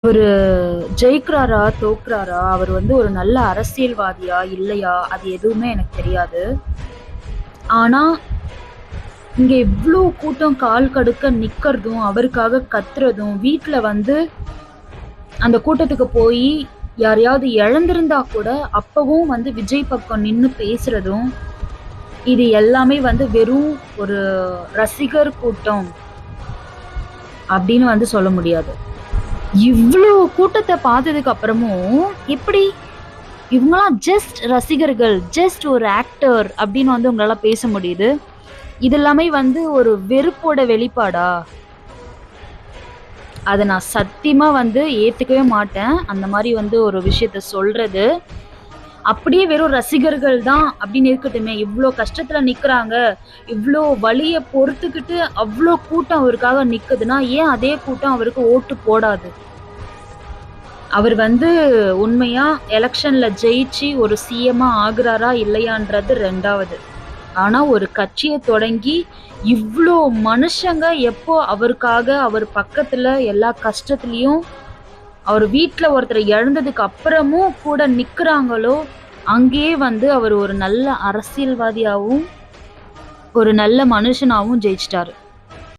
அவரு ஜெயிக்கிறாரா? தோக்குறாரா? அவர் வந்து ஒரு நல்ல அரசியல்வாதியா? இல்லையா? அது எதுவுமே எனக்கு தெரியாது. ஆனா, இங்க இவ்ளோ கூட்டம் கால் கடுக்க நிக்கிறதும், அவருக்காக கத்துறதும், வீட்ல வந்து அந்த கூட்டத்துக்கு போயி யாரையாவது இழந்திருந்தா கூட, அப்பவும் வந்து விஜய் பக்கம் நின்னு பேசுறதும், இது எல்லாமே வந்து வெறும் ஒரு ரசிகர் கூட்டம் அப்படின்னு வந்து சொல்ல முடியாது. இவ்ளோ கூட்டத்த பார்த்ததுக்கு அப்புறமும், எப்படி இவங்கலாம் ஜஸ்ட் ரசிகர்கள், ஜஸ்ட் ஒரு ஆக்டர் அப்படின்னு வந்து உங்களால பேச முடியுது. இது எல்லாமே வந்து ஒரு வெறுப்போட வெளிப்பாடா? அத நான் சத்தியமா வந்து ஏத்துக்கவே மாட்டேன். அந்த மாரி வந்து ஒரு விஷயத்த சொல்றது. அப்படியே வெறும் ரசிகர்கள் தான் அப்படின்னு இருக்கட்டுமே. இவ்ளோ கஷ்டத்துல நிக்கிறாங்க. இவ்ளோ வலிய பொறுத்துக்கிட்டு அவ்ளோ கூட்டம் அவருக்காக நிக்குதுன்னா, ஏன் அதே கூட்டம் அவருக்கு ஓட்டு போடாது? அவர் வந்து உண்மையா எலக்ஷன்ல ஜெயிச்சு ஒரு சிஎம்மா ஆகுறாரா இல்லையான்றது 2வது. ஆனா ஒரு கட்சிய தொடங்கி இவ்ளோ மனுஷங்க எப்போ அவருக்காக அவர் பக்கத்துல எல்லா கஷ்டத்துலயும் அவர் வீட்ல ஒருத்தர இழந்ததுக்கு அப்புறமும் கூட நிக்கிறாங்களோ, அங்கேயே வந்து அவர் ஒரு நல்ல அரசியல்வாதியாவும், ஒரு நல்ல மனுஷனாவும் ஜெயிச்சிட்டாரு.